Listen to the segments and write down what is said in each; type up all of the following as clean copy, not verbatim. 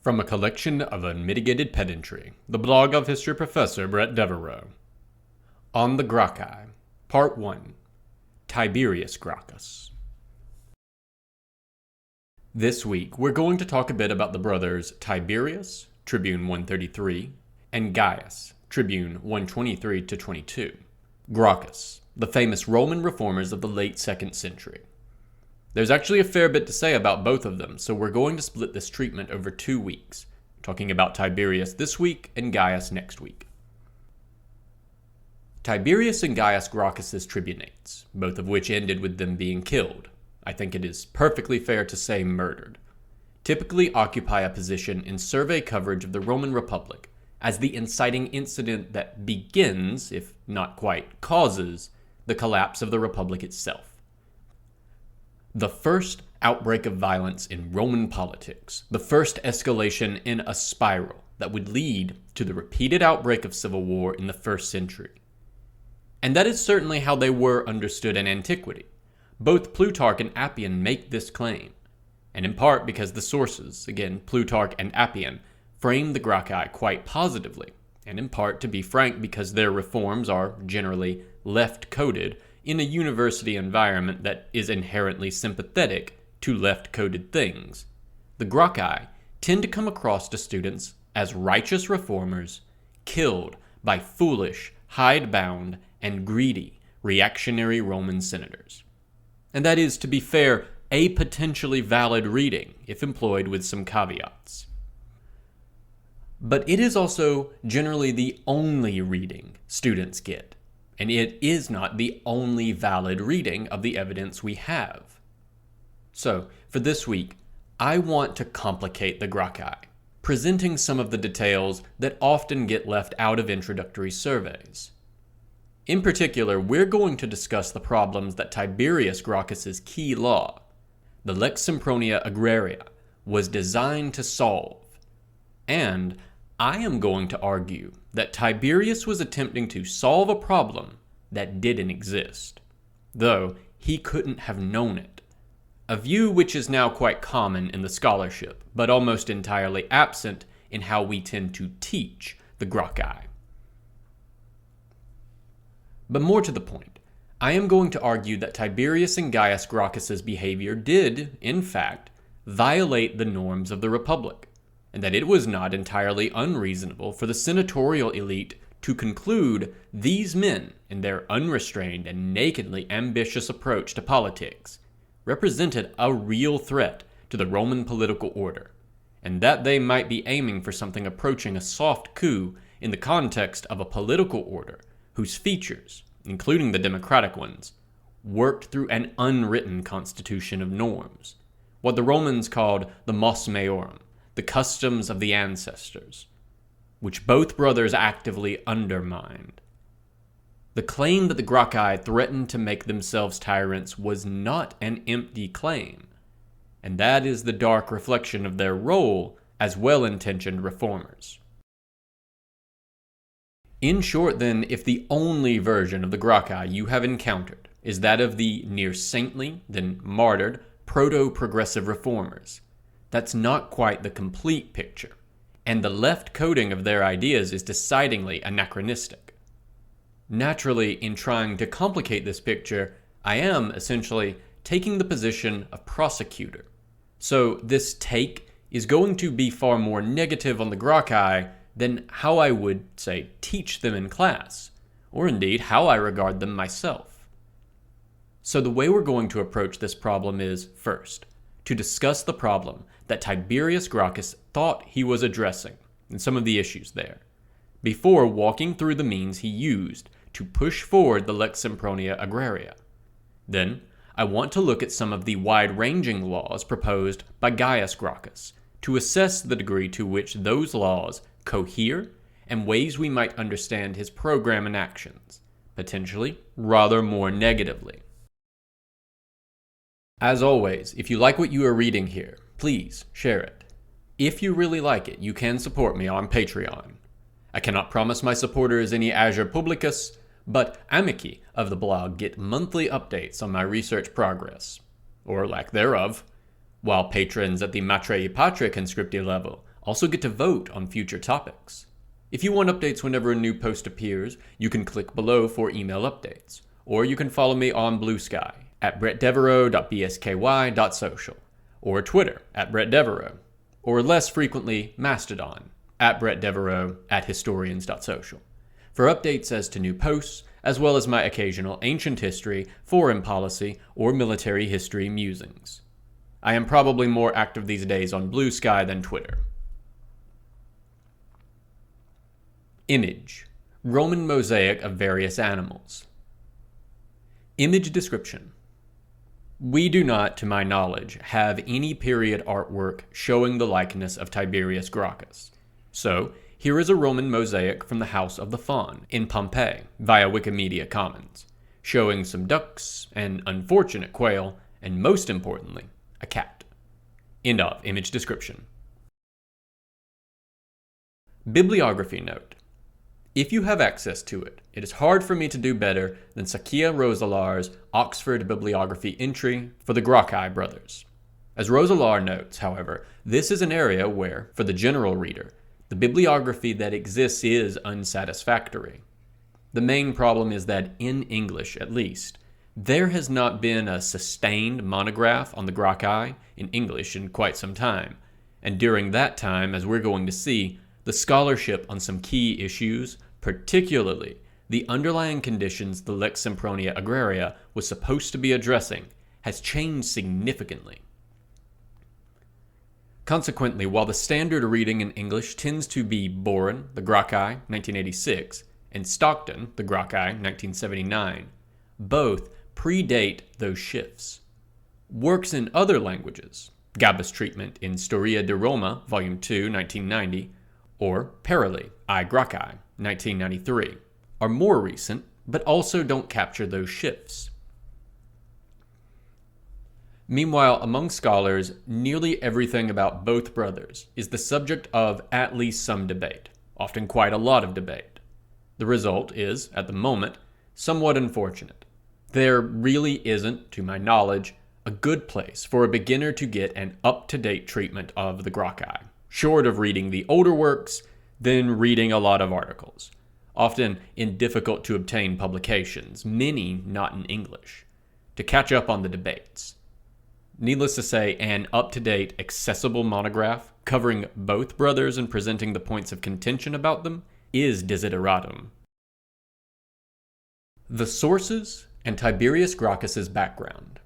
From a collection of unmitigated pedantry, the blog of history professor Bret On the Gracchi, Part 1, Tiberius Gracchus. This week, we're going to talk a bit about the brothers Tiberius, Tribune 133, and Gaius, Tribune 123-22, Gracchus, the famous Roman reformers of the late 2nd century. There's actually a fair bit to say about both of them, so we're going to split this treatment over 2 weeks, talking about Tiberius this week and Gaius next week. Tiberius and Gaius Gracchus' tribunates, both of which ended with them being killed, I think it is perfectly fair to say murdered, typically occupy a position in survey coverage of the Roman Republic as the inciting incident that begins, if not quite causes, the collapse of the Republic itself. The first outbreak of violence in Roman politics, the first escalation in a spiral that would lead to the repeated outbreak of civil war in the 1st century. And that is certainly how they were understood in antiquity. Both Plutarch and Appian make this claim, and in part because the sources, again Plutarch and Appian, frame the Gracchi quite positively, and in part, to be frank, because their reforms are generally left-coded in a university environment that is inherently sympathetic to left-coded things. The Gracchi tend to come across to students as righteous reformers killed by foolish, hidebound, and greedy reactionary Roman senators. And that is, to be fair, a potentially valid reading if employed with some caveats. But it is also generally the only reading students get, and it is not the only valid reading of the evidence we have. So, for this week, I want to complicate the Gracchi, presenting some of the details that often get left out of introductory surveys. In particular, we're going to discuss the problems that Tiberius Gracchus' key law, the Lex Sempronia Agraria, was designed to solve. And I am going to argue that Tiberius was attempting to solve a problem that didn't exist, though he couldn't have known it. A view which is now quite common in the scholarship, but almost entirely absent in how we tend to teach the Gracchi. But more to the point, I am going to argue that Tiberius and Gaius Gracchus' behavior did, in fact, violate the norms of the Republic, and that it was not entirely unreasonable for the senatorial elite to conclude these men, in their unrestrained and nakedly ambitious approach to politics, represented a real threat to the Roman political order, and that they might be aiming for something approaching a soft coup in the context of a political order whose features, including the democratic ones, worked through an unwritten constitution of norms, what the Romans called the mos maiorum, the customs of the ancestors, which both brothers actively undermined. The claim that the Gracchi threatened to make themselves tyrants was not an empty claim, and that is the dark reflection of their role as well-intentioned reformers. In short, then, if the only version of the Gracchi you have encountered is that of the near-saintly, then martyred, proto-progressive reformers, that's not quite the complete picture, and the left coding of their ideas is decidedly anachronistic. Naturally, in trying to complicate this picture, I am, essentially, taking the position of prosecutor. So this take is going to be far more negative on the Gracchi than how I would, say, teach them in class, or indeed how I regard them myself. So the way we're going to approach this problem is, first, to discuss the problem that Tiberius Gracchus thought he was addressing and some of the issues there, before walking through the means he used to push forward the Lex Sempronia Agraria. Then, I want to look at some of the wide-ranging laws proposed by Gaius Gracchus to assess the degree to which those laws cohere and ways we might understand his program and actions, potentially rather more negatively. As always, if you like what you are reading here, please share it. If you really like it, you can support me on Patreon. I cannot promise my supporters any Azure Publicus, but amici of the blog get monthly updates on my research progress, or lack thereof, while patrons at the Matrei Patria Conscripti level also get to vote on future topics. If you want updates whenever a new post appears, you can click below for email updates, or you can follow me on Blue Sky at bretdevereaux.bsky.social, or Twitter at bretdevereaux, or less frequently Mastodon at bretdevereaux@historians.social, for updates as to new posts, as well as my occasional ancient history, foreign policy, or military history musings. I am probably more active these days on Blue Sky than Twitter. Image: Roman mosaic of various animals. Image description: we do not, to my knowledge, have any period artwork showing the likeness of Tiberius Gracchus. So, here is a Roman mosaic from the House of the Faun in Pompeii via Wikimedia Commons, showing some ducks, an unfortunate quail, and most importantly, a cat. End of image description. Bibliography note: if you have access to it, it is hard for me to do better than Sakia Rosalar's Oxford bibliography entry for the Gracchi brothers. As Rosalar notes, however, this is an area where, for the general reader, the bibliography that exists is unsatisfactory. The main problem is that, in English at least, there has not been a sustained monograph on the Gracchi in English in quite some time, and during that time, as we're going to see, the scholarship on some key issues, particularly the underlying conditions the Lex Sempronia Agraria was supposed to be addressing, has changed significantly. Consequently, while the standard reading in English tends to be Boren, the Gracchi, 1986, and Stockton, the Gracchi, 1979, both predate those shifts. Works in other languages, Gabus treatment in Storia di Roma, Volume 2, 1990, or Perili, I Gracchi, 1993, are more recent, but also don't capture those shifts. Meanwhile, among scholars, nearly everything about both brothers is the subject of at least some debate, often quite a lot of debate. The result is, at the moment, somewhat unfortunate. There really isn't, to my knowledge, a good place for a beginner to get an up-to-date treatment of the Gracchi, short of reading the older works, then reading a lot of articles, often in difficult-to-obtain publications, many not in English, to catch up on the debates. Needless to say, an up-to-date, accessible monograph covering both brothers and presenting the points of contention about them is desideratum. The sources and Tiberius Gracchus's background.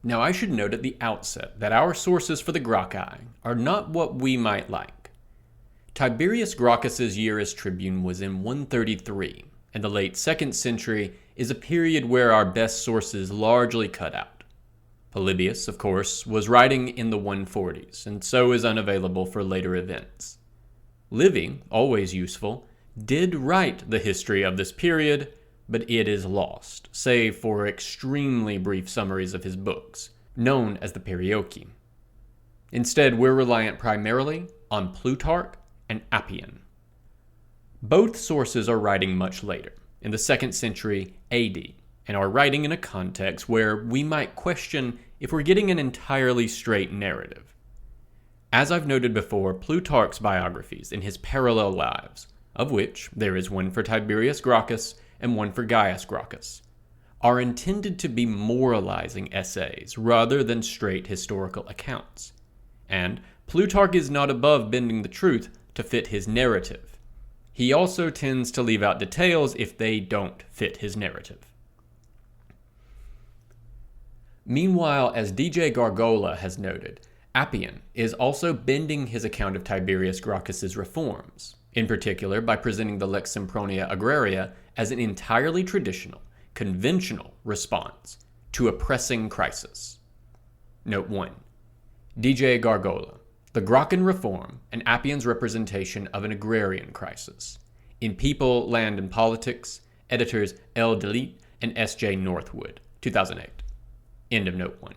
Now, I should note at the outset that our sources for the Gracchi are not what we might like. Tiberius Gracchus's year as tribune was in 133, and the late 2nd century is a period where our best sources largely cut out. Polybius, of course, was writing in the 140s, and so is unavailable for later events. Livy, always useful, did write the history of this period, but it is lost, save for extremely brief summaries of his books, known as the Perioeci. Instead, we're reliant primarily on Plutarch and Appian. Both sources are writing much later, in the 2nd century AD, and are writing in a context where we might question if we're getting an entirely straight narrative. As I've noted before, Plutarch's biographies in his parallel lives, of which there is one for Tiberius Gracchus and one for Gaius Gracchus, are intended to be moralizing essays rather than straight historical accounts. And Plutarch is not above bending the truth to fit his narrative. He also tends to leave out details if they don't fit his narrative. Meanwhile, as DJ Gargola has noted, Appian is also bending his account of Tiberius Gracchus's reforms, in particular by presenting the Lex Sempronia Agraria as an entirely traditional, conventional response to a pressing crisis. Note 1. DJ Gargola, the Gracchan Reform and Appian's representation of an agrarian crisis. In People, Land, and Politics, editors L. Delete and S.J. Northwood, 2008. End of note 1.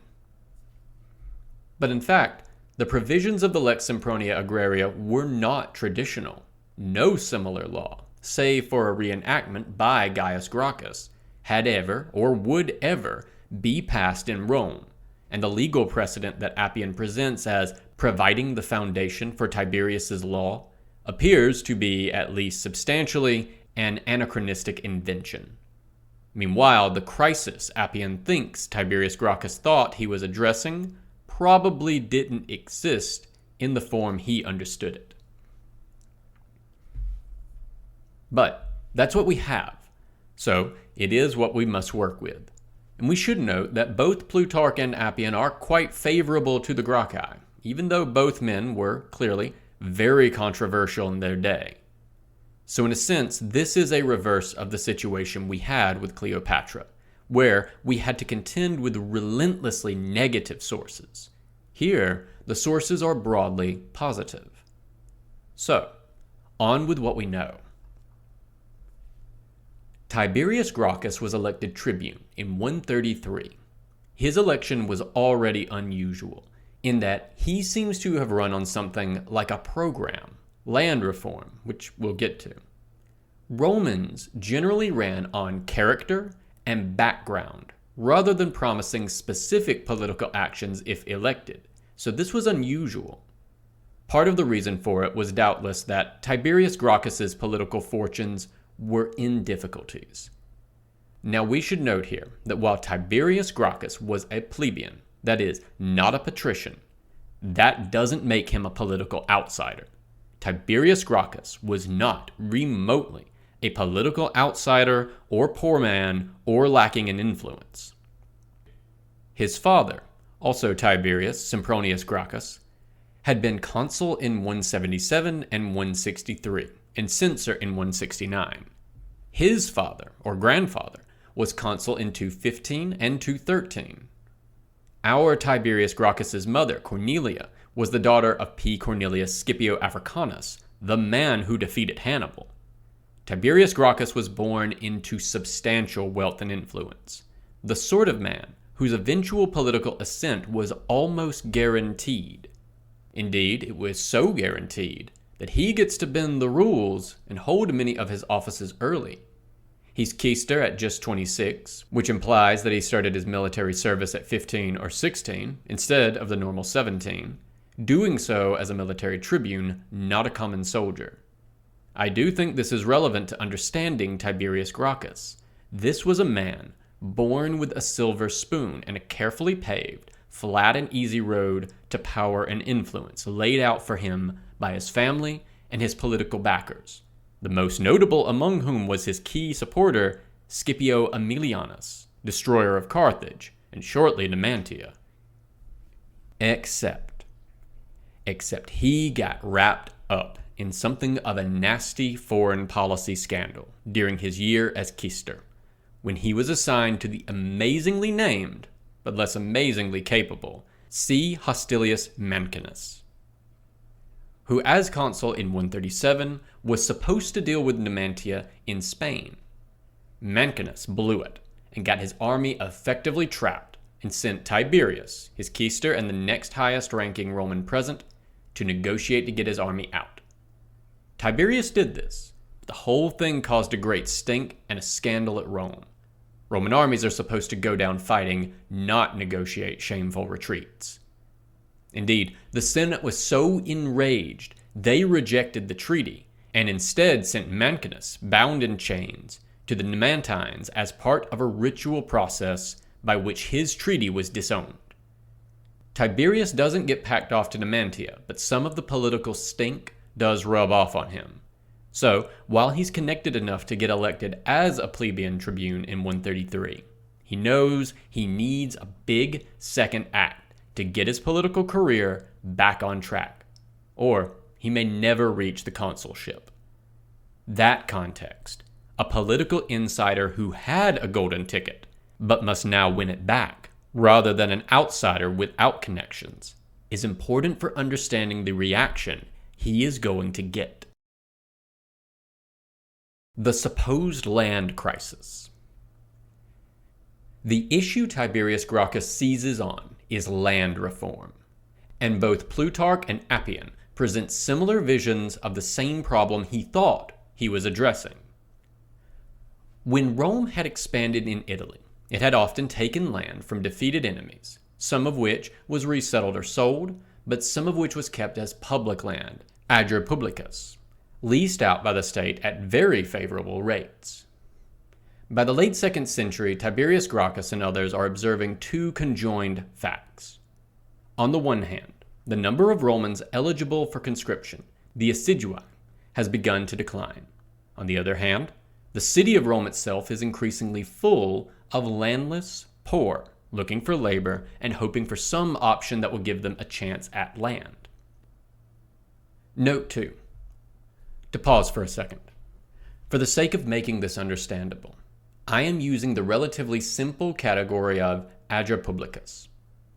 But in fact, the provisions of the Lex Sempronia Agraria were not traditional. No similar law, save for a reenactment by Gaius Gracchus, had ever or would ever be passed in Rome, and the legal precedent that Appian presents as providing the foundation for Tiberius's law, appears to be, at least substantially, an anachronistic invention. Meanwhile, the crisis Appian thinks Tiberius Gracchus thought he was addressing probably didn't exist in the form he understood it. But that's what we have, so it is what we must work with. And we should note that both Plutarch and Appian are quite favorable to the Gracchi, even though both men were clearly very controversial in their day. So in a sense, this is a reverse of the situation we had with Cleopatra, where we had to contend with relentlessly negative sources. Here, the sources are broadly positive. So, on with what we know. Tiberius Gracchus was elected tribune in 133. His election was already unusual, in that he seems to have run on something like a program, land reform, which we'll get to. Romans generally ran on character and background, rather than promising specific political actions if elected, so this was unusual. Part of the reason for it was doubtless that Tiberius Gracchus's political fortunes were in difficulties. Now we should note here that while Tiberius Gracchus was a plebeian, that is, not a patrician, that doesn't make him a political outsider. Tiberius Gracchus was not remotely a political outsider or poor man or lacking in influence. His father, also Tiberius Sempronius Gracchus, had been consul in 177 and 163, and censor in 169. His father, or grandfather, was consul in 215 and 213. Our Tiberius Gracchus's mother, Cornelia, was the daughter of P. Cornelius Scipio Africanus, the man who defeated Hannibal. Tiberius Gracchus was born into substantial wealth and influence, the sort of man whose eventual political ascent was almost guaranteed. Indeed, it was so guaranteed that he gets to bend the rules and hold many of his offices early. He's quaestor at just 26, which implies that he started his military service at 15 or 16 instead of the normal 17, doing so as a military tribune, not a common soldier. I do think this is relevant to understanding Tiberius Gracchus. This was a man born with a silver spoon and a carefully paved, flat and easy road to power and influence laid out for him by his family and his political backers, the most notable among whom was his key supporter, Scipio Aemilianus, destroyer of Carthage, and shortly Numantia. Except he got wrapped up in something of a nasty foreign policy scandal during his year as quaestor, when he was assigned to the amazingly named, but less amazingly capable, C. Hostilius Mancinus, who as consul in 137 was supposed to deal with Numantia in Spain. Mancinus blew it and got his army effectively trapped and sent Tiberius, his quaestor and the next highest ranking Roman present, to negotiate to get his army out. Tiberius did this, but the whole thing caused a great stink and a scandal at Rome. Roman armies are supposed to go down fighting, not negotiate shameful retreats. Indeed, the Senate was so enraged, they rejected the treaty and instead sent Mancinus, bound in chains, to the Numantines as part of a ritual process by which his treaty was disowned. Tiberius doesn't get packed off to Numantia, but some of the political stink does rub off on him. So, while he's connected enough to get elected as a plebeian tribune in 133, he knows he needs a big second act to get his political career back on track, or he may never reach the consulship. That context, a political insider who had a golden ticket, but must now win it back, rather than an outsider without connections, is important for understanding the reaction he is going to get. The supposed land crisis. The issue Tiberius Gracchus seizes on is land reform, and both Plutarch and Appian present similar visions of the same problem he thought he was addressing. When Rome had expanded in Italy, it had often taken land from defeated enemies, some of which was resettled or sold, but some of which was kept as public land, agere publicus, leased out by the state at very favorable rates. By the late 2nd century, Tiberius Gracchus and others are observing two conjoined facts. On the one hand, the number of Romans eligible for conscription, the assidui, has begun to decline. On the other hand, the city of Rome itself is increasingly full of landless, poor, looking for labor and hoping for some option that will give them a chance at land. Note 2. To pause for a second. For the sake of making this understandable, I am using the relatively simple category of agere publicus.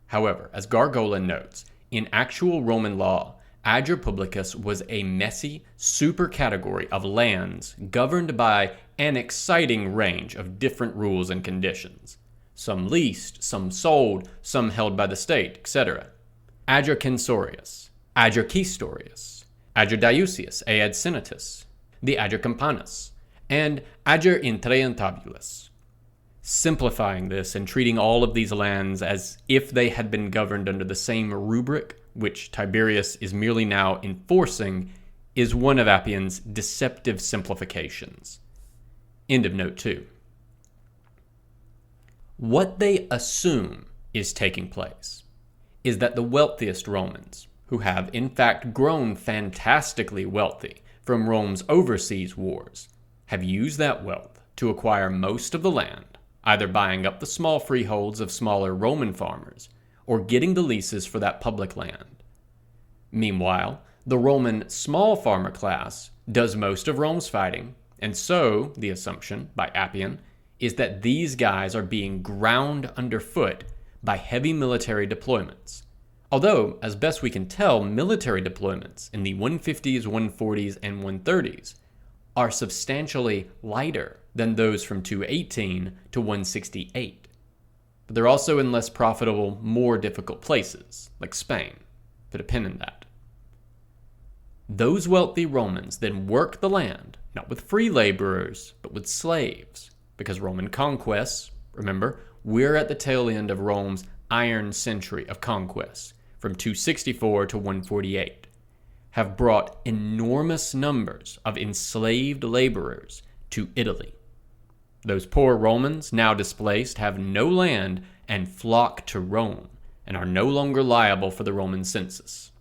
However, as Gargola notes, in actual Roman law, agere publicus was a messy supercategory of lands governed by an exciting range of different rules and conditions. Some leased, some sold, some held by the state, etc. Agere censorius, agere quaestorius, agere diusius ad senatus, the agere campanus, and agere intreientabulis. Simplifying this and treating all of these lands as if they had been governed under the same rubric, which Tiberius is merely now enforcing, is one of Appian's deceptive simplifications. End of note 2. What they assume is taking place is that the wealthiest Romans, who have in fact grown fantastically wealthy from Rome's overseas wars, have used that wealth to acquire most of the land, either buying up the small freeholds of smaller Roman farmers or getting the leases for that public land. Meanwhile, the Roman small farmer class does most of Rome's fighting, and so, the assumption by Appian, is that these guys are being ground underfoot by heavy military deployments. Although, as best we can tell, military deployments in the 150s, 140s, and 130s are substantially lighter than those from 218 to 168. But they're also in less profitable, more difficult places, like Spain. Put a pin in that. Those wealthy Romans then work the land, not with free laborers, but with slaves, because Roman conquests, remember, we're at the tail end of Rome's iron century of conquests, from 264 to 148, have brought enormous numbers of enslaved laborers to Italy. Those poor Romans, now displaced, have no land and flock to Rome, and are no longer liable for the Roman census.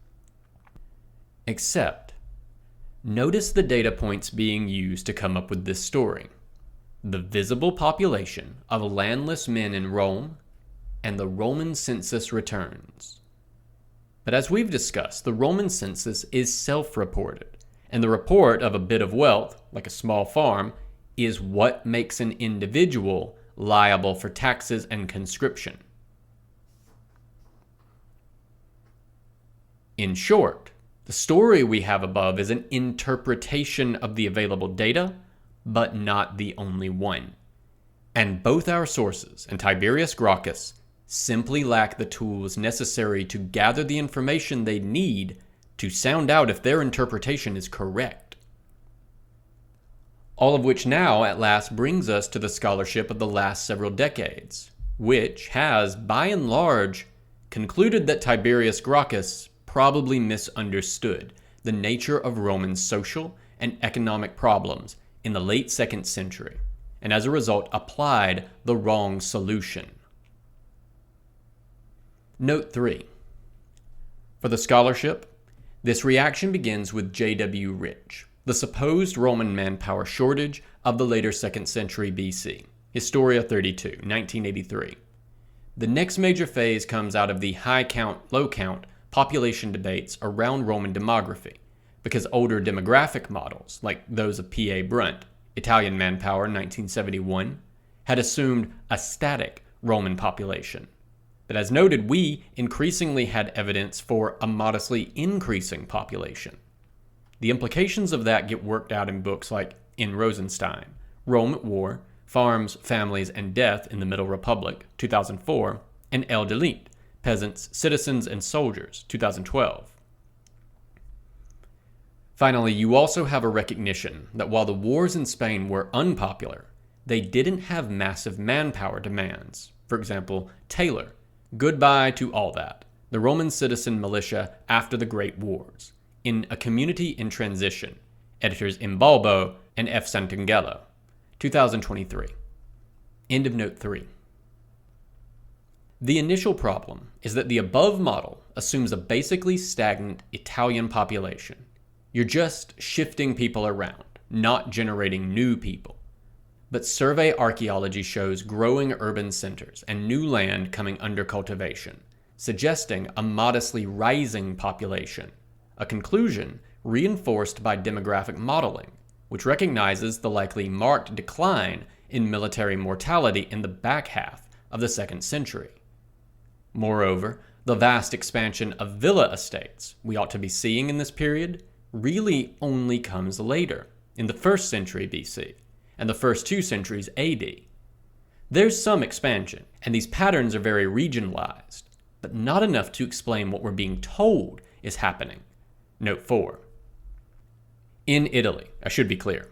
Except, notice the data points being used to come up with this story. The visible population of landless men in Rome, and the Roman census returns. But as we've discussed, the Roman census is self-reported, and the report of a bit of wealth, like a small farm, is what makes an individual liable for taxes and conscription. In short, the story we have above is an interpretation of the available data, but not the only one. And both our sources and Tiberius Gracchus simply lack the tools necessary to gather the information they need to sound out if their interpretation is correct. All of which now, at last, brings us to the scholarship of the last several decades, which has, by and large, concluded that Tiberius Gracchus probably misunderstood the nature of Roman social and economic problems in the late 2nd century, and as a result applied the wrong solution. Note 3. For the scholarship, this reaction begins with J.W. Rich, the supposed Roman manpower shortage of the later 2nd century BC, Historia 32, 1983. The next major phase comes out of the high count, low count population debates around Roman demography, because older demographic models, like those of P.A. Brunt, Italian Manpower 1971, had assumed a static Roman population. But as noted, we increasingly had evidence for a modestly increasing population. The implications of that get worked out in books like In Rosenstein, Rome at War, Farms, Families, and Death in the Middle Republic, 2004, and El Delete, Peasants, Citizens, and Soldiers, 2012. Finally, you also have a recognition that while the wars in Spain were unpopular, they didn't have massive manpower demands. For example, Taylor, goodbye to all that. the Roman citizen militia after the Great Wars, in A Community in Transition, editors Imbalbo and F. Santangelo, 2023. End of note 3. The initial problem is that the above model assumes a basically stagnant Italian population. You're just shifting people around, not generating new people. But survey archaeology shows growing urban centers and new land coming under cultivation, suggesting a modestly rising population, a conclusion reinforced by demographic modeling, which recognizes the likely marked decline in military mortality in the back half of the 2nd century. Moreover, the vast expansion of villa estates we ought to be seeing in this period really only comes later, in the 1st century BC, and the first 2 centuries AD. There's some expansion, and these patterns are very regionalized, but not enough to explain what we're being told is happening. Note 4. In Italy, I should be clear,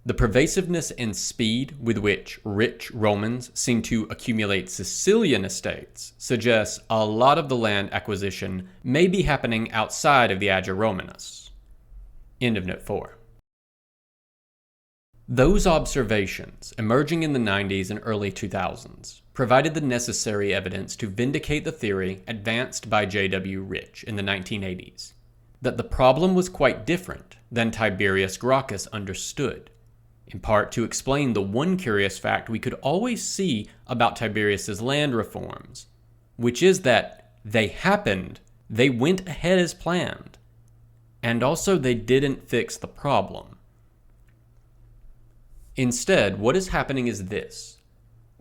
the pervasiveness and speed with which rich Romans seem to accumulate Sicilian estates suggests a lot of the land acquisition may be happening outside of the Ager Romanus. End of note 4. Those observations, emerging in the 90s and early 2000s, provided the necessary evidence to vindicate the theory advanced by J.W. Rich in the 1980s, that the problem was quite different than Tiberius Gracchus understood, in part to explain the one curious fact we could always see about Tiberius's land reforms, which is that they happened, they went ahead as planned, and also they didn't fix the problem. Instead, what is happening is this.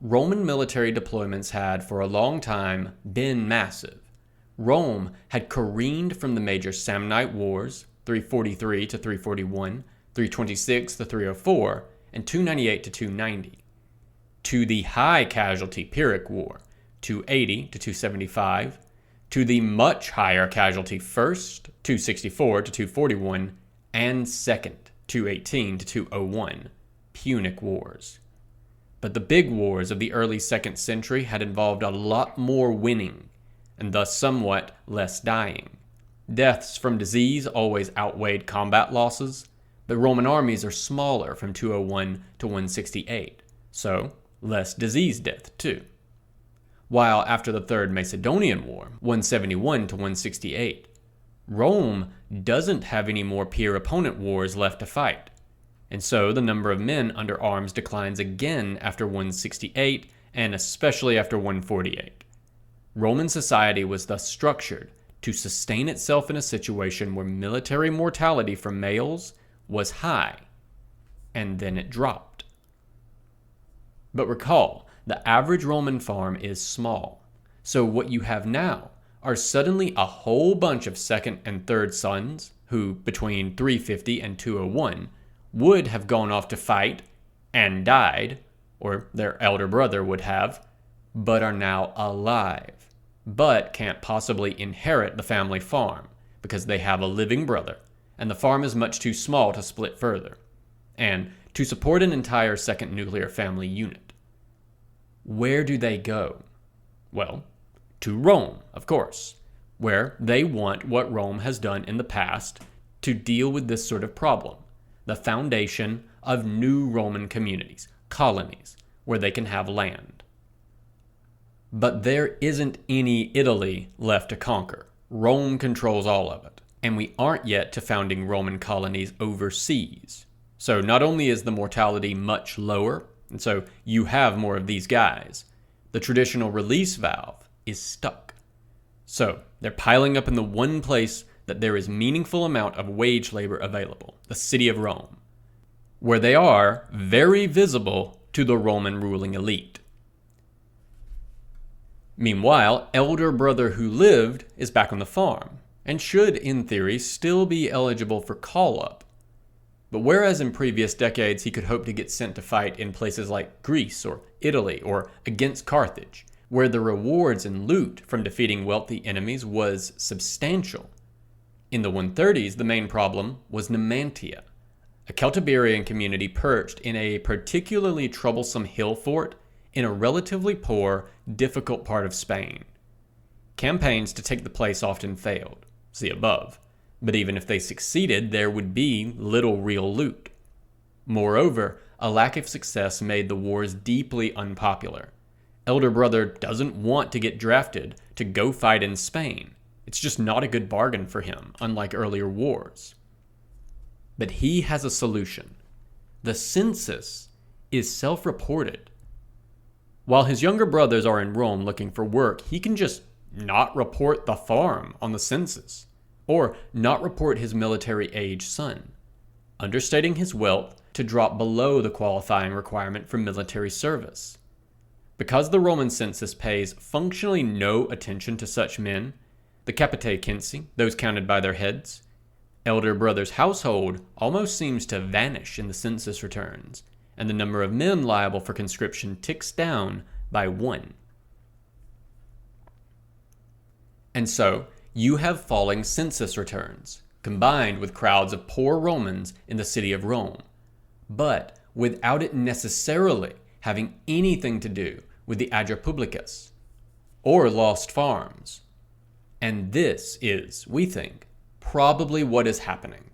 Roman military deployments had, for a long time, been massive. Rome had careened from the major Samnite Wars, 343 to 341, 326 to 304, and 298 to 290, to the high casualty Pyrrhic War, 280 to 275, to the much higher casualty First, 264 to 241, and Second, 218 to 201, Punic Wars. But the big wars of the early 2nd century had involved a lot more winning, and thus somewhat less dying. Deaths from disease always outweighed combat losses, but Roman armies are smaller from 201 to 168, so less disease death too. While after the Third Macedonian War, 171 to 168, Rome doesn't have any more peer-opponent wars left to fight, and so the number of men under arms declines again after 168 and especially after 148. Roman society was thus structured to sustain itself in a situation where military mortality for males was high, and then it dropped. But recall, the average Roman farm is small, so what you have now are suddenly a whole bunch of 2nd and 3rd sons who, between 350 and 201, would have gone off to fight and died, or their elder brother would have, but are now alive, but can't possibly inherit the family farm because they have a living brother, and the farm is much too small to split further, and to support an entire 2nd nuclear family unit. Where do they go? Well, to Rome, of course, where they want what Rome has done in the past to deal with this sort of problem, the foundation of new Roman communities, colonies, where they can have land. But there isn't any Italy left to conquer. Rome controls all of it, and we aren't yet to founding Roman colonies overseas. So not only is the mortality much lower, and so you have more of these guys, the traditional release valve is stuck. So they're piling up in the one place that there is meaningful amount of wage labor available, the city of Rome, where they are very visible to the Roman ruling elite. Meanwhile, elder brother who lived is back on the farm, and should, in theory, still be eligible for call-up. But whereas in previous decades he could hope to get sent to fight in places like Greece or Italy or against Carthage, where the rewards and loot from defeating wealthy enemies was substantial, in the 130s the main problem was Numantia, a Celtiberian community perched in a particularly troublesome hill fort in a relatively poor, difficult part of Spain. Campaigns to take the place often failed, see above, but even if they succeeded, there would be little real loot. Moreover, a lack of success made the wars deeply unpopular. Elder brother doesn't want to get drafted to go fight in Spain. It's just not a good bargain for him, unlike earlier wars. But he has a solution. The census is self-reported. While his younger brothers are in Rome looking for work, he can just not report the farm on the census, or not report his military-age son, understating his wealth to drop below the qualifying requirement for military service. Because the Roman census pays functionally no attention to such men, the capitae censi, those counted by their heads, elder brother's household almost seems to vanish in the census returns, and the number of men liable for conscription ticks down by 1. And so, you have falling census returns, combined with crowds of poor Romans in the city of Rome, but without it necessarily having anything to do with the ager publicus, or lost farms. And this is, we think, probably what is happening.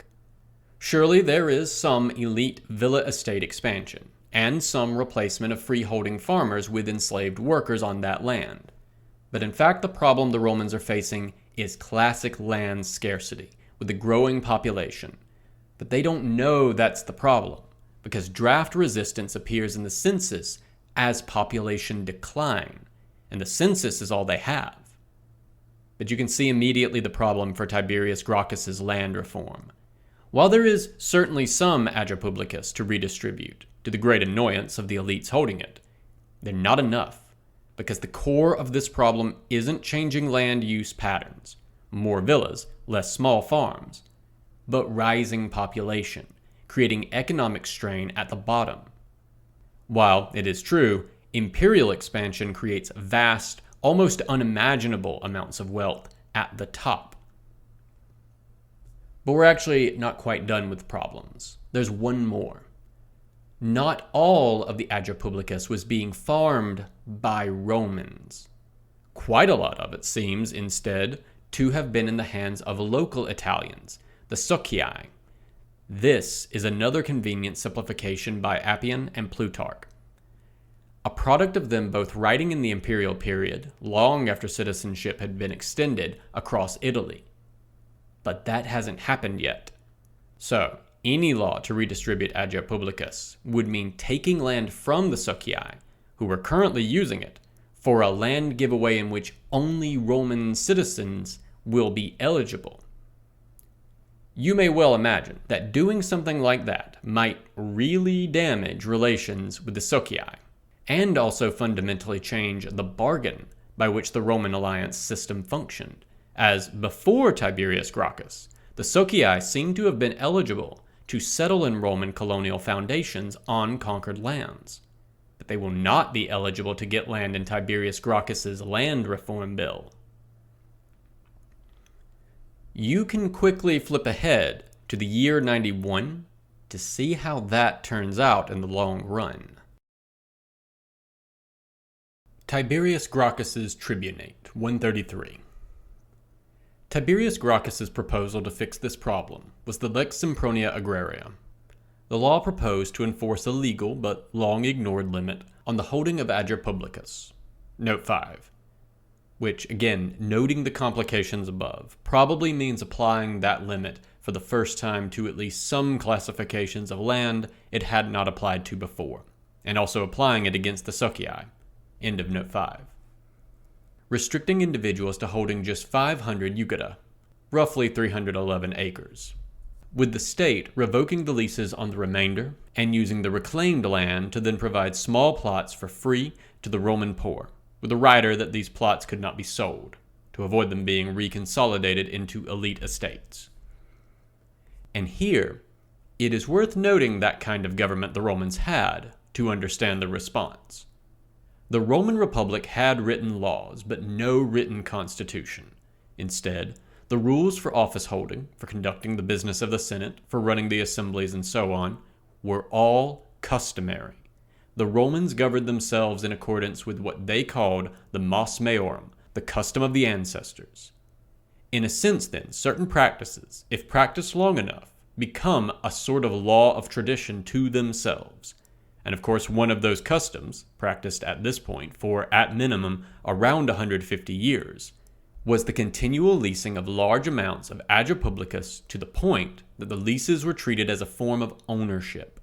Surely there is some elite villa estate expansion, and some replacement of freeholding farmers with enslaved workers on that land. But in fact, the problem the Romans are facing is classic land scarcity, with a growing population. But they don't know that's the problem, because draft resistance appears in the census as population decline, and the census is all they have. But you can see immediately the problem for Tiberius Gracchus's land reform. While there is certainly some ager publicus to redistribute, to the great annoyance of the elites holding it, they're not enough, because the core of this problem isn't changing land use patterns, more villas, less small farms, but rising population, creating economic strain at the bottom. While it is true, imperial expansion creates vast, almost unimaginable amounts of wealth at the top. But we're actually not quite done with problems. There's one more. Not all of the ager publicus was being farmed by Romans. Quite a lot of it seems, instead, to have been in the hands of local Italians, the socii. This is another convenient simplification by Appian and Plutarch. A product of them both writing in the imperial period, long after citizenship had been extended across Italy. But that hasn't happened yet. So, any law to redistribute ager publicus would mean taking land from the socii, who were currently using it, for a land giveaway in which only Roman citizens will be eligible. You may well imagine that doing something like that might really damage relations with the socii, and also fundamentally change the bargain by which the Roman alliance system functioned, as before Tiberius Gracchus, the socii seem to have been eligible to settle in Roman colonial foundations on conquered lands. But they will not be eligible to get land in Tiberius Gracchus's land reform bill. You can quickly flip ahead to the year 91 to see how that turns out in the long run. Tiberius Gracchus's Tribunate, 133. Tiberius Gracchus's proposal to fix this problem was the Lex Sempronia Agraria. The law proposed to enforce a legal but long-ignored limit on the holding of ager publicus, note 5, which, again, noting the complications above, probably means applying that limit for the first time to at least some classifications of land it had not applied to before, and also applying it against the socii, end of note 5. Restricting individuals to holding just 500 jugera, roughly 311 acres, with the state revoking the leases on the remainder and using the reclaimed land to then provide small plots for free to the Roman poor, with a rider that these plots could not be sold, to avoid them being reconsolidated into elite estates. And here, it is worth noting that kind of government the Romans had to understand the response. The Roman Republic had written laws, but no written constitution. Instead, the rules for office holding, for conducting the business of the Senate, for running the assemblies, and so on, were all customary. The Romans governed themselves in accordance with what they called the mos maiorum, the custom of the ancestors. In a sense, then, certain practices, if practiced long enough, become a sort of law of tradition to themselves. And of course, one of those customs, practiced at this point for, at minimum, around 150 years, was the continual leasing of large amounts of ager publicus to the point that the leases were treated as a form of ownership.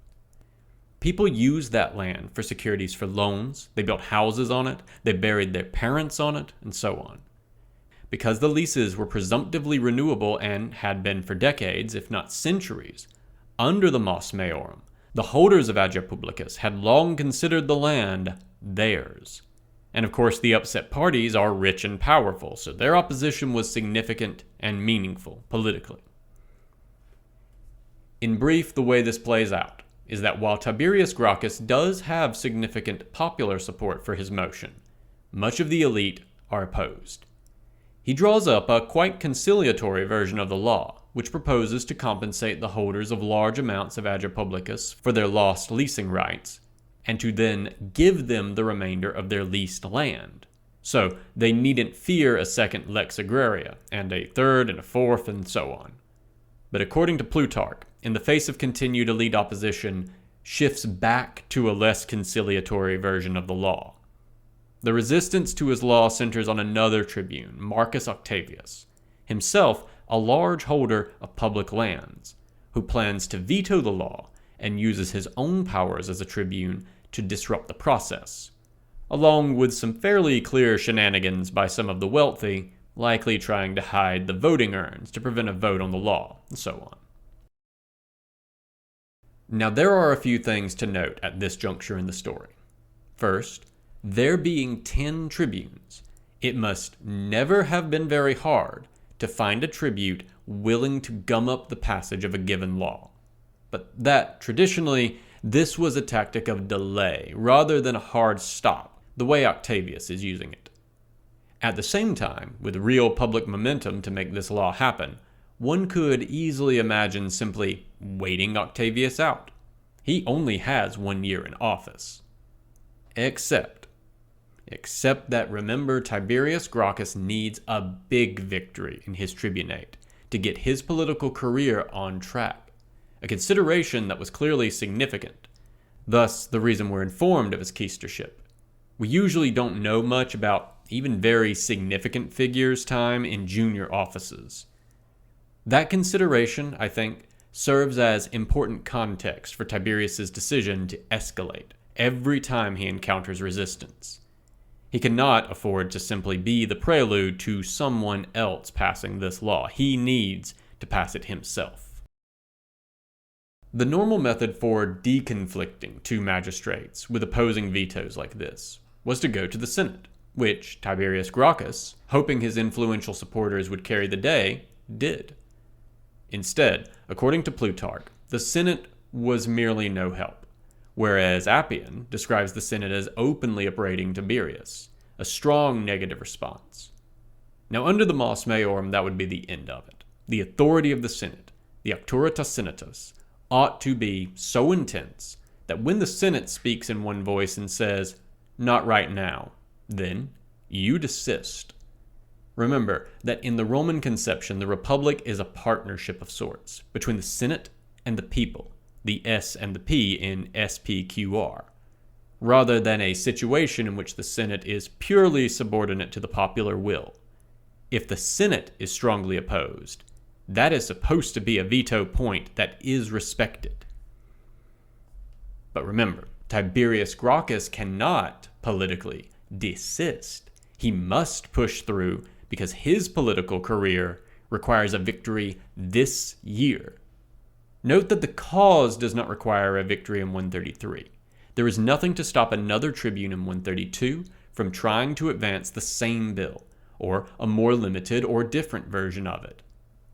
People used that land for securities for loans, they built houses on it, they buried their parents on it, and so on. Because the leases were presumptively renewable and had been for decades, if not centuries, under the Mos Maiorum, the holders of ager publicus had long considered the land theirs. And of course, the upset parties are rich and powerful, so their opposition was significant and meaningful politically. In brief, the way this plays out is that while Tiberius Gracchus does have significant popular support for his motion, much of the elite are opposed. He draws up a quite conciliatory version of the law, which proposes to compensate the holders of large amounts of ager publicus for their lost leasing rights, and to then give them the remainder of their leased land. So they needn't fear a second lex agraria, and a third and a fourth, and so on. But according to Plutarch, in the face of continued elite opposition, shifts back to a less conciliatory version of the law. The resistance to his law centers on another tribune, Marcus Octavius, himself a large holder of public lands, who plans to veto the law and uses his own powers as a tribune to disrupt the process, along with some fairly clear shenanigans by some of the wealthy, likely trying to hide the voting urns to prevent a vote on the law, and so on. Now, there are a few things to note at this juncture in the story. First, there being 10 tribunes, it must never have been very hard to find a tribute willing to gum up the passage of a given law. But that, traditionally, this was a tactic of delay rather than a hard stop, the way Octavius is using it. At the same time, with real public momentum to make this law happen, one could easily imagine simply waiting Octavius out. He only has 1 year in office. Except that, remember, Tiberius Gracchus needs a big victory in his tribunate to get his political career on track, a consideration that was clearly significant, thus the reason we're informed of his quaestorship. We usually don't know much about even very significant figures' time in junior offices. That consideration, I think, serves as important context for Tiberius's decision to escalate every time he encounters resistance. He cannot afford to simply be the prelude to someone else passing this law. He needs to pass it himself. The normal method for deconflicting two magistrates with opposing vetoes like this was to go to the Senate, which Tiberius Gracchus, hoping his influential supporters would carry the day, did. Instead, according to Plutarch, the Senate was merely no help, whereas Appian describes the Senate as openly upbraiding Tiberius, a strong negative response. Now, under the Mos Maiorum, that would be the end of it. The authority of the Senate, the auctoritas senatus, ought to be so intense that when the Senate speaks in one voice and says, "Not right now," then you desist. Remember that in the Roman conception, the Republic is a partnership of sorts between the Senate and the people, the S and the P in SPQR, rather than a situation in which the Senate is purely subordinate to the popular will. If the Senate is strongly opposed, that is supposed to be a veto point that is respected. But remember, Tiberius Gracchus cannot politically desist. He must push through because his political career requires a victory this year. Note that the cause does not require a victory in 133. There is nothing to stop another tribune in 132 from trying to advance the same bill, or a more limited or different version of it.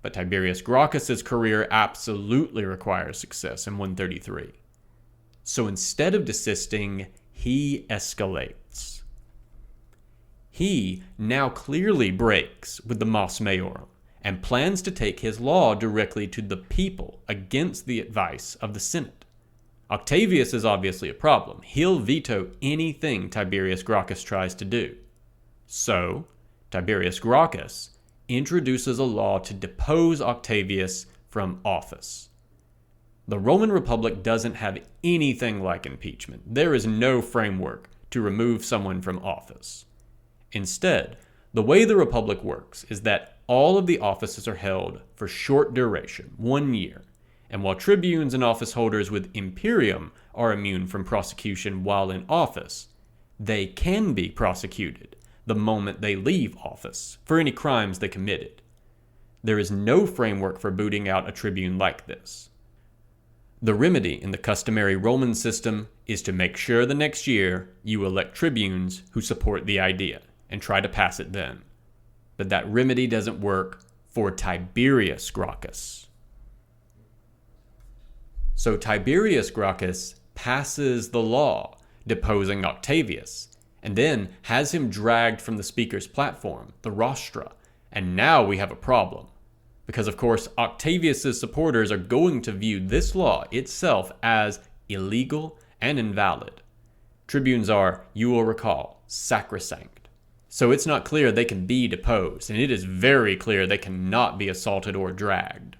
But Tiberius Gracchus's career absolutely requires success in 133. So instead of desisting, he escalates. He now clearly breaks with the Mos Maiorum and plans to take his law directly to the people against the advice of the Senate. Octavius is obviously a problem. He'll veto anything Tiberius Gracchus tries to do. So, Tiberius Gracchus, introduces a law to depose Octavius from office. The Roman Republic doesn't have anything like impeachment. There is no framework to remove someone from office. Instead, the way the Republic works is that all of the offices are held for short duration, 1 year, and while tribunes and office holders with imperium are immune from prosecution while in office, they can be prosecuted the moment they leave office for any crimes they committed. There is no framework for booting out a tribune like this. The remedy in the customary Roman system is to make sure the next year you elect tribunes who support the idea and try to pass it then. But that remedy doesn't work for Tiberius Gracchus. So Tiberius Gracchus passes the law deposing Octavius, and then has him dragged from the speaker's platform, the rostra, and now we have a problem. Because of course, Octavius's supporters are going to view this law itself as illegal and invalid. Tribunes are, you will recall, sacrosanct. So it's not clear they can be deposed, and it is very clear they cannot be assaulted or dragged.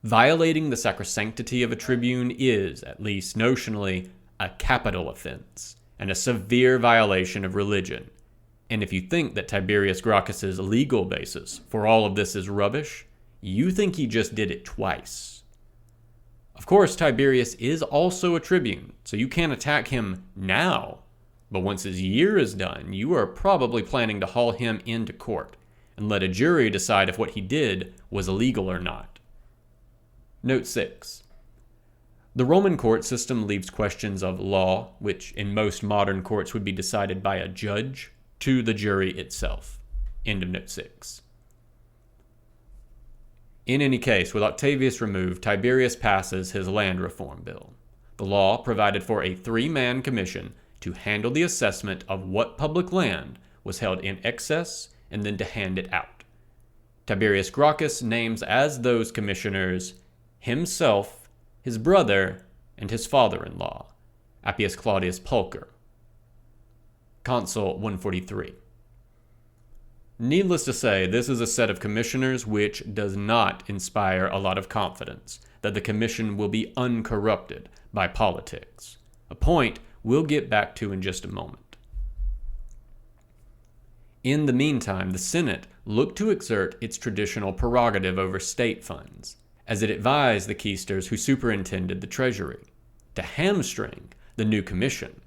Violating the sacrosanctity of a tribune is, at least notionally, a capital offense, and a severe violation of religion. And if you think that Tiberius Gracchus's legal basis for all of this is rubbish, you think he just did it twice. Of course, Tiberius is also a tribune, so you can't attack him now. But once his year is done, you are probably planning to haul him into court and let a jury decide if what he did was illegal or not. Note 6. The Roman court system leaves questions of law, which in most modern courts would be decided by a judge, to the jury itself. End of note 6. In any case, with Octavius removed, Tiberius passes his land reform bill. The law provided for a 3-man commission to handle the assessment of what public land was held in excess and then to hand it out. Tiberius Gracchus names as those commissioners himself, his brother, and his father-in-law, Appius Claudius Pulcher. Consul 143. Needless to say, this is a set of commissioners which does not inspire a lot of confidence that the commission will be uncorrupted by politics, a point we'll get back to in just a moment. In the meantime, the Senate looked to exert its traditional prerogative over state funds, as it advised the quaestors who superintended the treasury to hamstring the new commission.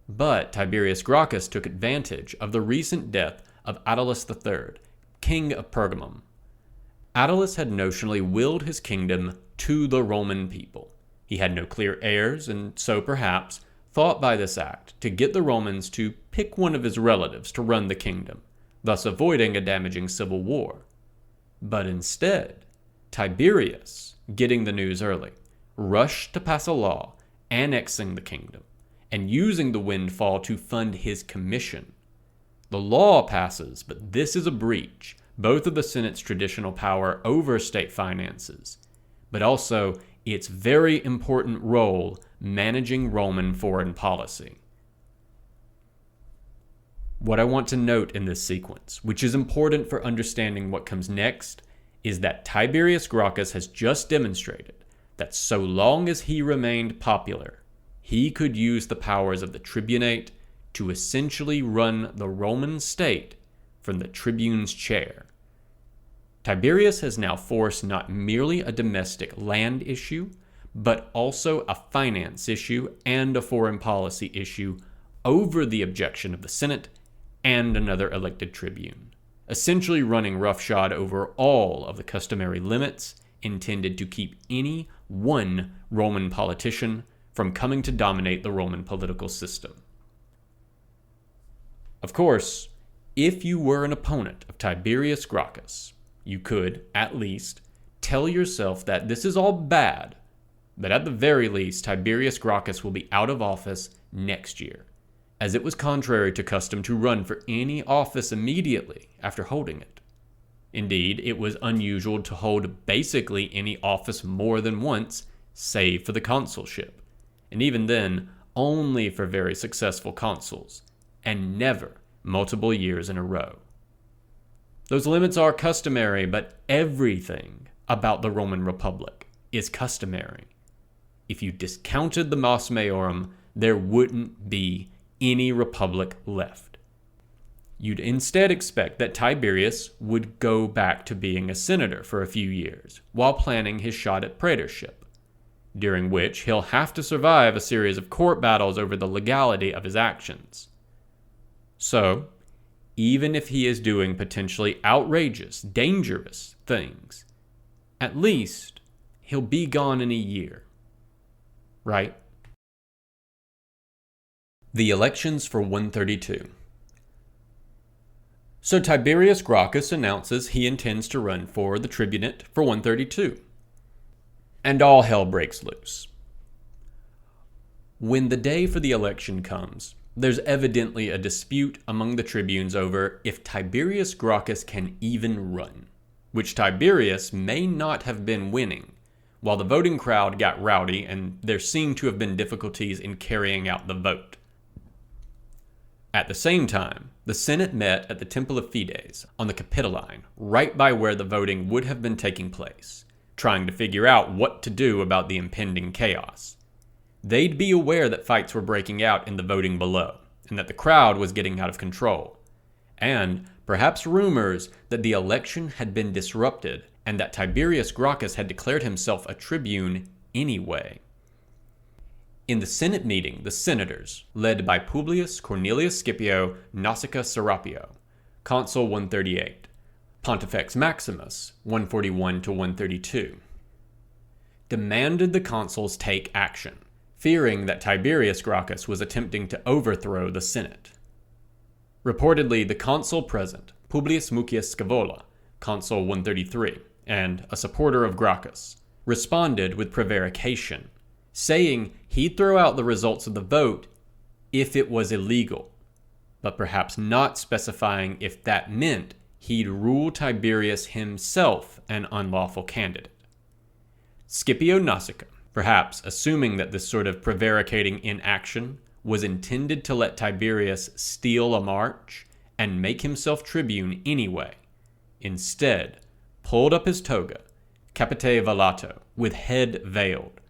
But Tiberius Gracchus took advantage of the recent death of Attalus III, king of Pergamum. Attalus had notionally willed his kingdom to the Roman people. He had no clear heirs, and so perhaps thought by this act to get the Romans to pick one of his relatives to run the kingdom, thus avoiding a damaging civil war. But instead, Tiberius, getting the news early, rushed to pass a law annexing the kingdom and using the windfall to fund his commission. The law passes, but this is a breach both of the Senate's traditional power over state finances, but also its very important role managing Roman foreign policy. What I want to note in this sequence, which is important for understanding what comes next, is that Tiberius Gracchus has just demonstrated that so long as he remained popular, he could use the powers of the tribunate to essentially run the Roman state from the tribune's chair. Tiberius has now forced not merely a domestic land issue, but also a finance issue and a foreign policy issue over the objection of the Senate and another elected tribune, essentially running roughshod over all of the customary limits intended to keep any one Roman politician from coming to dominate the Roman political system. Of course, if you were an opponent of Tiberius Gracchus, you could, at least, tell yourself that this is all bad, but at the very least, Tiberius Gracchus will be out of office next year, as it was contrary to custom to run for any office immediately after holding it. Indeed, it was unusual to hold basically any office more than once, save for the consulship, and even then, only for very successful consuls, and never multiple years in a row. Those limits are customary, but everything about the Roman Republic is customary. If you discounted the Mos Maiorum, there wouldn't be any republic left. You'd instead expect that Tiberius would go back to being a senator for a few years while planning his shot at praetorship, during which he'll have to survive a series of court battles over the legality of his actions. So, even if he is doing potentially outrageous, dangerous things, at least he'll be gone in a year. Right? The elections for 132. So Tiberius Gracchus announces he intends to run for the Tribunate for 132. And all hell breaks loose. When the day for the election comes, there's evidently a dispute among the tribunes over if Tiberius Gracchus can even run, which Tiberius may not have been winning, while the voting crowd got rowdy and there seemed to have been difficulties in carrying out the vote. At the same time, the Senate met at the Temple of Fides on the Capitoline, right by where the voting would have been taking place, trying to figure out what to do about the impending chaos. They'd be aware that fights were breaking out in the voting below, and that the crowd was getting out of control, and perhaps rumors that the election had been disrupted and that Tiberius Gracchus had declared himself a tribune anyway. In the Senate meeting, the senators, led by Publius Cornelius Scipio Nasica Serapio, consul 138, Pontifex Maximus 141 to 132, demanded the consuls take action, fearing that Tiberius Gracchus was attempting to overthrow the Senate. Reportedly, the consul present, Publius Mucius Scaevola, consul 133, and a supporter of Gracchus, responded with prevarication, saying he'd throw out the results of the vote if it was illegal, but perhaps not specifying if that meant he'd rule Tiberius himself an unlawful candidate. Scipio Nasica, perhaps assuming that this sort of prevaricating inaction was intended to let Tiberius steal a march and make himself tribune anyway, instead pulled up his toga, capite velato, with head veiled,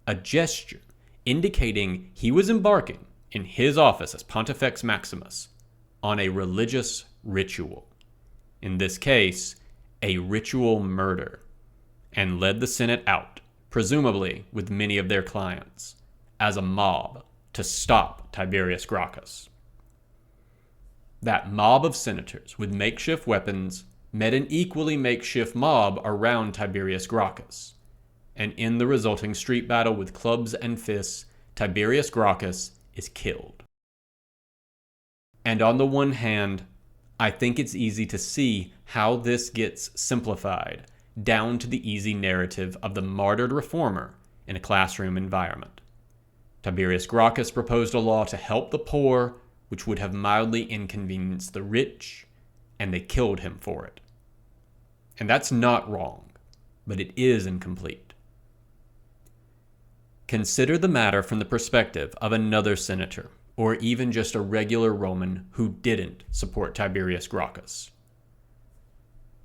a gesture indicating he was embarking, in his office as Pontifex Maximus, on a religious ritual. In this case, a ritual murder, and led the Senate out, presumably with many of their clients, as a mob to stop Tiberius Gracchus. That mob of senators with makeshift weapons met an equally makeshift mob around Tiberius Gracchus, and in the resulting street battle with clubs and fists, Tiberius Gracchus is killed. And on the one hand, I think it's easy to see how this gets simplified down to the easy narrative of the martyred reformer in a classroom environment. Tiberius Gracchus proposed a law to help the poor, which would have mildly inconvenienced the rich, and they killed him for it. And that's not wrong, but it is incomplete. Consider the matter from the perspective of another senator, or even just a regular Roman who didn't support Tiberius Gracchus.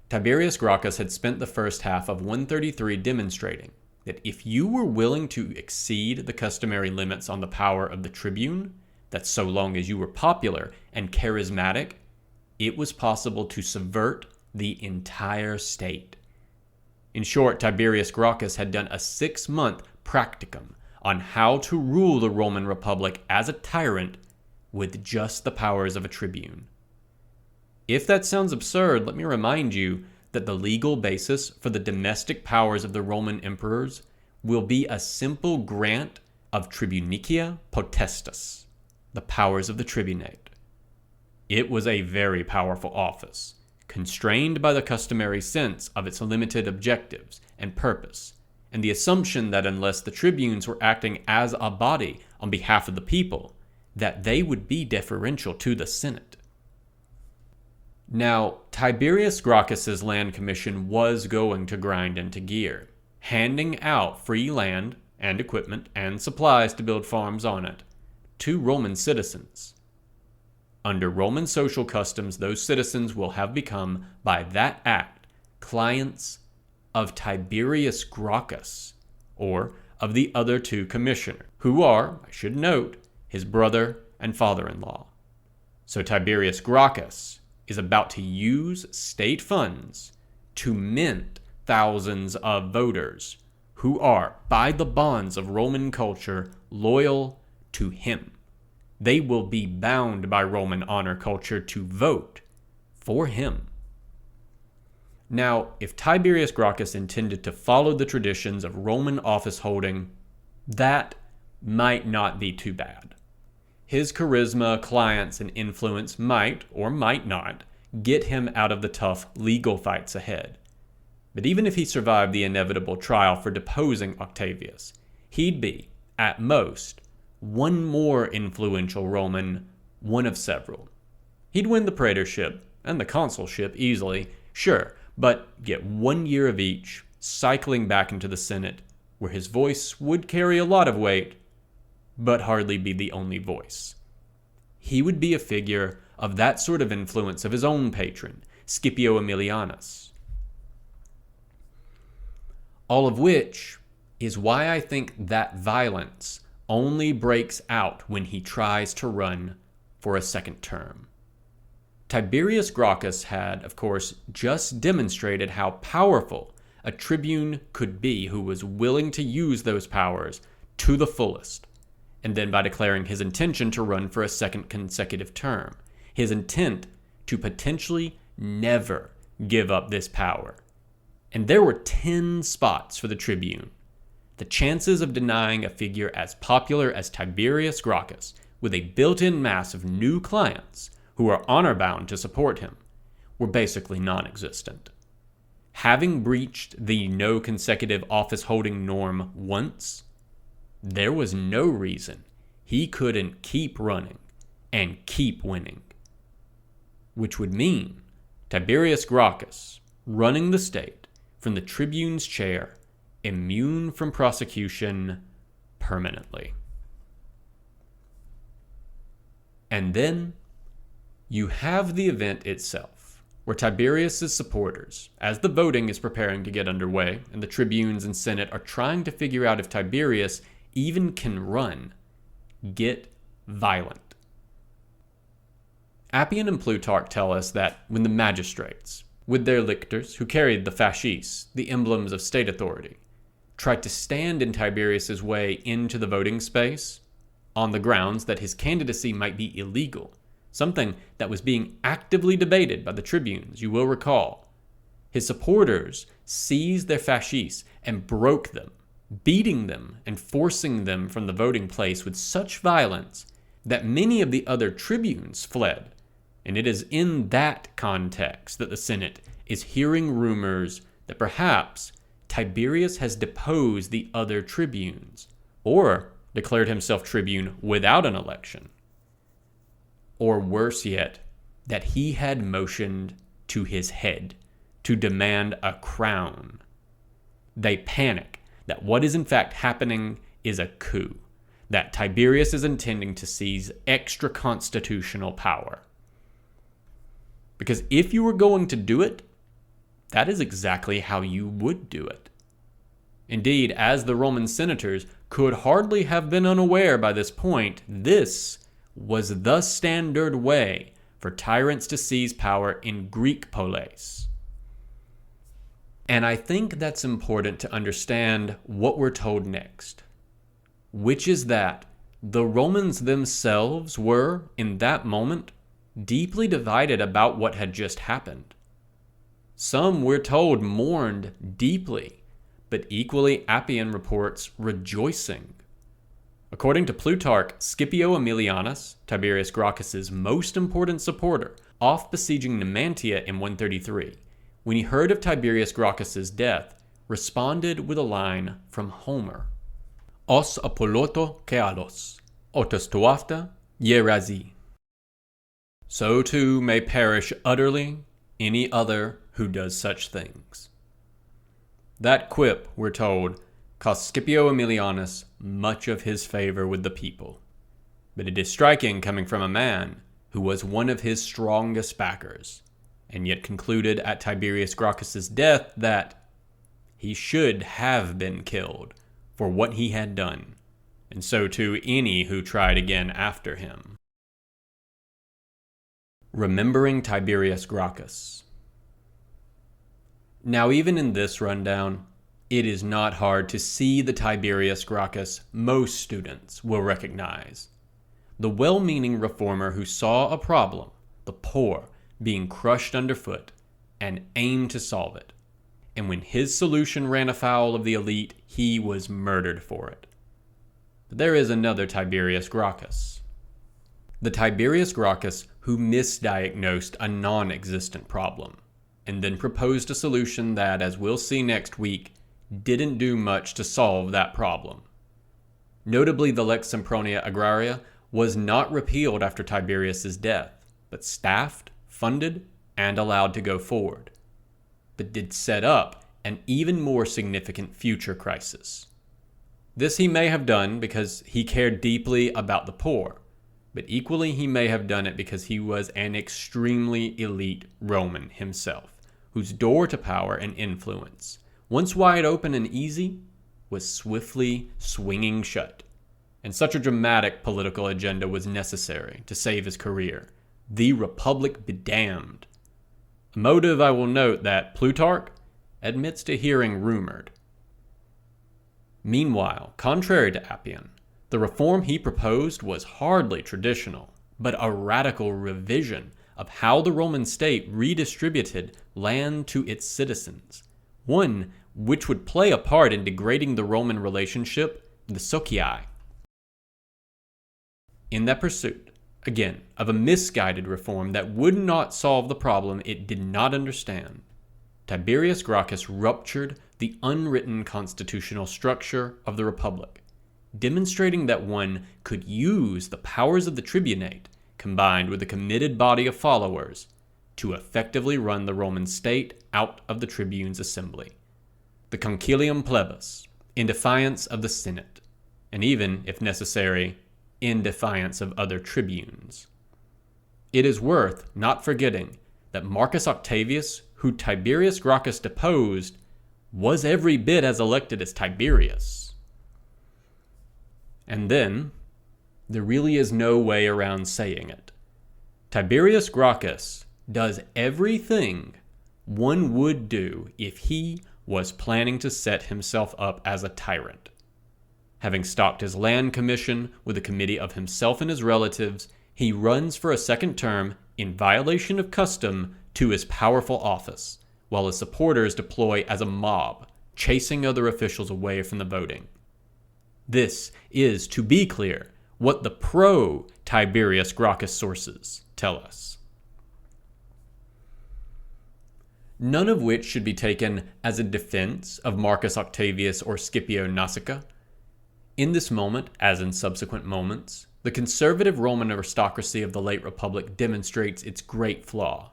Tiberius Gracchus had spent the first half of 133 demonstrating that if you were willing to exceed the customary limits on the power of the tribune, that so long as you were popular and charismatic, it was possible to subvert the entire state. In short, Tiberius Gracchus had done a 6-month practicum on how to rule the Roman Republic as a tyrant with just the powers of a tribune. If that sounds absurd, let me remind you that the legal basis for the domestic powers of the Roman emperors will be a simple grant of tribunicia potestas, the powers of the tribunate. It was a very powerful office, constrained by the customary sense of its limited objectives and purpose, and the assumption that unless the tribunes were acting as a body on behalf of the people, that they would be deferential to the Senate. Now, Tiberius Gracchus's land commission was going to grind into gear, handing out free land and equipment and supplies to build farms on it to Roman citizens. Under Roman social customs, those citizens will have become, by that act, clients of Tiberius Gracchus, or of the other two commissioners, who are, I should note, his brother and father-in-law. So Tiberius Gracchus is about to use state funds to mint thousands of voters who are, by the bonds of Roman culture, loyal to him. They will be bound by Roman honor culture to vote for him. Now, if Tiberius Gracchus intended to follow the traditions of Roman office holding, that might not be too bad. His charisma, clients, and influence might, or might not, get him out of the tough legal fights ahead. But even if he survived the inevitable trial for deposing Octavius, he'd be, at most, one more influential Roman, one of several. He'd win the praetorship and the consulship easily, sure, but get 1 year of each, cycling back into the Senate, where his voice would carry a lot of weight, but hardly be the only voice. He would be a figure of that sort of influence of his own patron, Scipio Aemilianus. All of which is why I think that violence only breaks out when he tries to run for a second term. Tiberius Gracchus had, of course, just demonstrated how powerful a tribune could be who was willing to use those powers to the fullest, and then by declaring his intention to run for a second consecutive term, his intent to potentially never give up this power. And there were 10 spots for the tribune. The chances of denying a figure as popular as Tiberius Gracchus, with a built-in mass of new clients who are honor-bound to support him, were basically non-existent. Having breached the no consecutive office-holding norm once, there was no reason he couldn't keep running and keep winning. Which would mean Tiberius Gracchus running the state from the tribune's chair, immune from prosecution permanently. And then you have the event itself, where Tiberius's supporters, as the voting is preparing to get underway and the tribunes and senate are trying to figure out if Tiberius even can run, get violent. Appian and Plutarch tell us that when the magistrates, with their lictors who carried the fasces, the emblems of state authority, tried to stand in Tiberius's way into the voting space on the grounds that his candidacy might be illegal, something that was being actively debated by the tribunes, you will recall. His supporters seized their fasces and broke them, beating them and forcing them from the voting place with such violence that many of the other tribunes fled. And it is in that context that the Senate is hearing rumors that perhaps Tiberius has deposed the other tribunes, or declared himself tribune without an election. Or worse yet, that he had motioned to his head to demand a crown. They panic that what is in fact happening is a coup, that Tiberius is intending to seize extra-constitutional power. Because if you were going to do it, that is exactly how you would do it. Indeed, as the Roman senators could hardly have been unaware by this point, this was the standard way for tyrants to seize power in Greek polis. And I think that's important to understand what we're told next, which is that the Romans themselves were, in that moment, deeply divided about what had just happened. Some, we're told, mourned deeply, but equally Appian reports rejoicing. According to Plutarch, Scipio Aemilianus, Tiberius Gracchus's most important supporter, off besieging Numantia in 133, when he heard of Tiberius Gracchus's death, responded with a line from Homer. Os apoloto kealos, otos tuafta hierazi. So too may perish utterly any other who does such things. That quip, we're told, cost Scipio Aemilianus much of his favor with the people. But it is striking coming from a man who was one of his strongest backers, and yet concluded at Tiberius Gracchus's death that he should have been killed for what he had done, and so too any who tried again after him. Remembering Tiberius Gracchus. Now, even in this rundown, it is not hard to see the Tiberius Gracchus most students will recognize. The well-meaning reformer who saw a problem, the poor, being crushed underfoot, and aimed to solve it. And when his solution ran afoul of the elite, he was murdered for it. But there is another Tiberius Gracchus. The Tiberius Gracchus who misdiagnosed a non-existent problem, and then proposed a solution that, as we'll see next week, didn't do much to solve that problem. Notably, the Lex Sempronia Agraria was not repealed after Tiberius's death, but staffed, funded, and allowed to go forward, but did set up an even more significant future crisis. This he may have done because he cared deeply about the poor, but equally he may have done it because he was an extremely elite Roman himself, whose door to power and influence, once wide open and easy, was swiftly swinging shut. And such a dramatic political agenda was necessary to save his career. The Republic be damned. A motive I will note that Plutarch admits to hearing rumored. Meanwhile, contrary to Appian, the reform he proposed was hardly traditional, but a radical revision of how the Roman state redistributed land to its citizens, one which would play a part in degrading the Roman relationship, the socii. In that pursuit, again, of a misguided reform that would not solve the problem it did not understand, Tiberius Gracchus ruptured the unwritten constitutional structure of the Republic, demonstrating that one could use the powers of the Tribunate, combined with a committed body of followers, to effectively run the Roman state out of the tribune's assembly, the concilium plebis, in defiance of the Senate, and even, if necessary, in defiance of other tribunes. It is worth not forgetting that Marcus Octavius, who Tiberius Gracchus deposed, was every bit as elected as Tiberius. And then, there really is no way around saying it. Tiberius Gracchus does everything one would do if he was planning to set himself up as a tyrant. Having stocked his land commission with a committee of himself and his relatives, he runs for a second term in violation of custom to his powerful office, while his supporters deploy as a mob, chasing other officials away from the voting. This is, to be clear, what the pro-Tiberius Gracchus sources tell us. None of which should be taken as a defense of Marcus Octavius or Scipio Nasica. In this moment, as in subsequent moments, the conservative Roman aristocracy of the late Republic demonstrates its great flaw.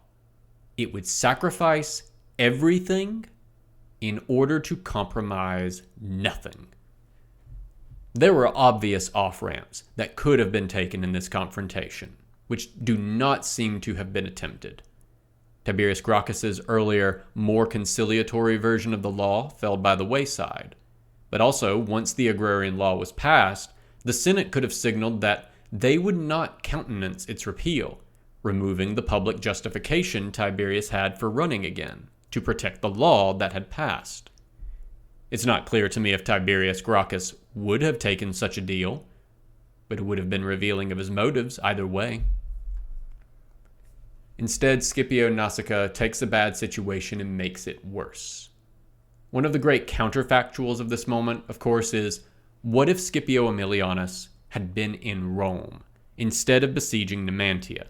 It would sacrifice everything in order to compromise nothing. There were obvious off-ramps that could have been taken in this confrontation, which do not seem to have been attempted. Tiberius Gracchus's earlier, more conciliatory version of the law fell by the wayside. But also, once the agrarian law was passed, the Senate could have signaled that they would not countenance its repeal, removing the public justification Tiberius had for running again, to protect the law that had passed. It's not clear to me if Tiberius Gracchus would have taken such a deal, but it would have been revealing of his motives either way. Instead, Scipio Nasica takes a bad situation and makes it worse. One of the great counterfactuals of this moment, of course, is what if Scipio Aemilianus had been in Rome instead of besieging Numantia?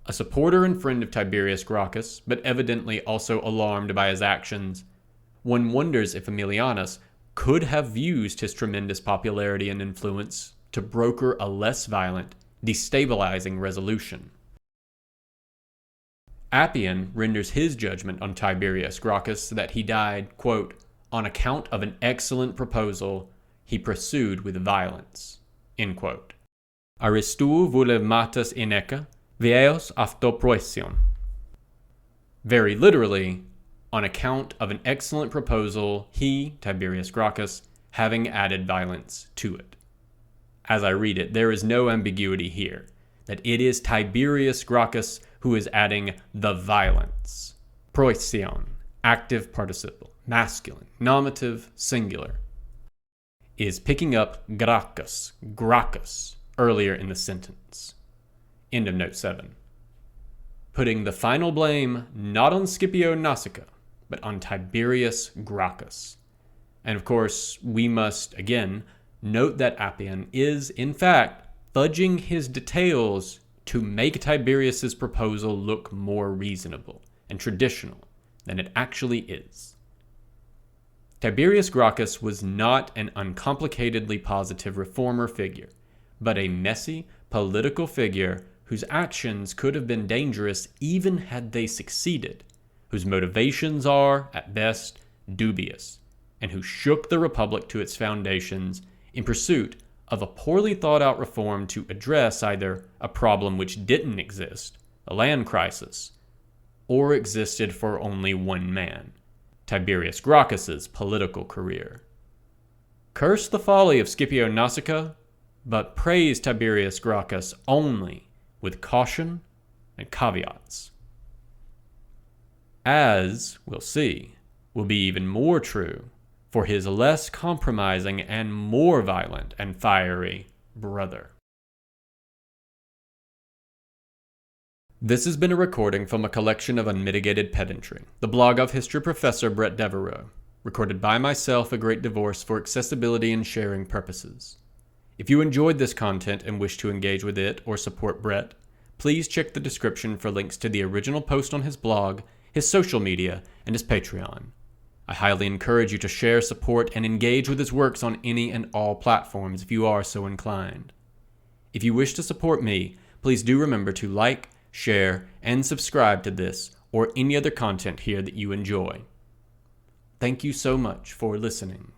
A supporter and friend of Tiberius Gracchus, but evidently also alarmed by his actions, one wonders if Aemilianus could have used his tremendous popularity and influence to broker a less violent, destabilizing resolution. Appian renders his judgment on Tiberius Gracchus that he died, quote, on account of an excellent proposal he pursued with violence, end quote. Aristou voulematus ineca, Vieos αυτοπροήσεων. Very literally, on account of an excellent proposal, he, Tiberius Gracchus, having added violence to it. As I read it, there is no ambiguity here, that it is Tiberius Gracchus who is adding the violence. Proision, active participle, masculine, nominative, singular, is picking up Gracchus, earlier in the sentence. End of note 7. Putting the final blame not on Scipio Nasica, but on Tiberius Gracchus. And of course, we must, again, note that Appian is, in fact, fudging his details to make Tiberius's proposal look more reasonable and traditional than it actually is. Tiberius Gracchus was not an uncomplicatedly positive reformer figure, but a messy political figure whose actions could have been dangerous even had they succeeded, whose motivations are, at best, dubious, and who shook the Republic to its foundations in pursuit of a poorly thought-out reform to address either a problem which didn't exist, a land crisis, or existed for only one man, Tiberius Gracchus's political career. Curse the folly of Scipio Nasica, but praise Tiberius Gracchus only with caution and caveats. As, we'll see, will be even more true for his less compromising and more violent and fiery brother. This has been a recording from a collection of unmitigated pedantry, the blog of history professor Bret, recorded by myself, A Great Divorce, for accessibility and sharing purposes. If you enjoyed this content and wish to engage with it or support Bret, please check the description for links to the original post on his blog, his social media, and his Patreon. I highly encourage you to share, support, and engage with his works on any and all platforms if you are so inclined. If you wish to support me, please do remember to like, share, and subscribe to this or any other content here that you enjoy. Thank you so much for listening.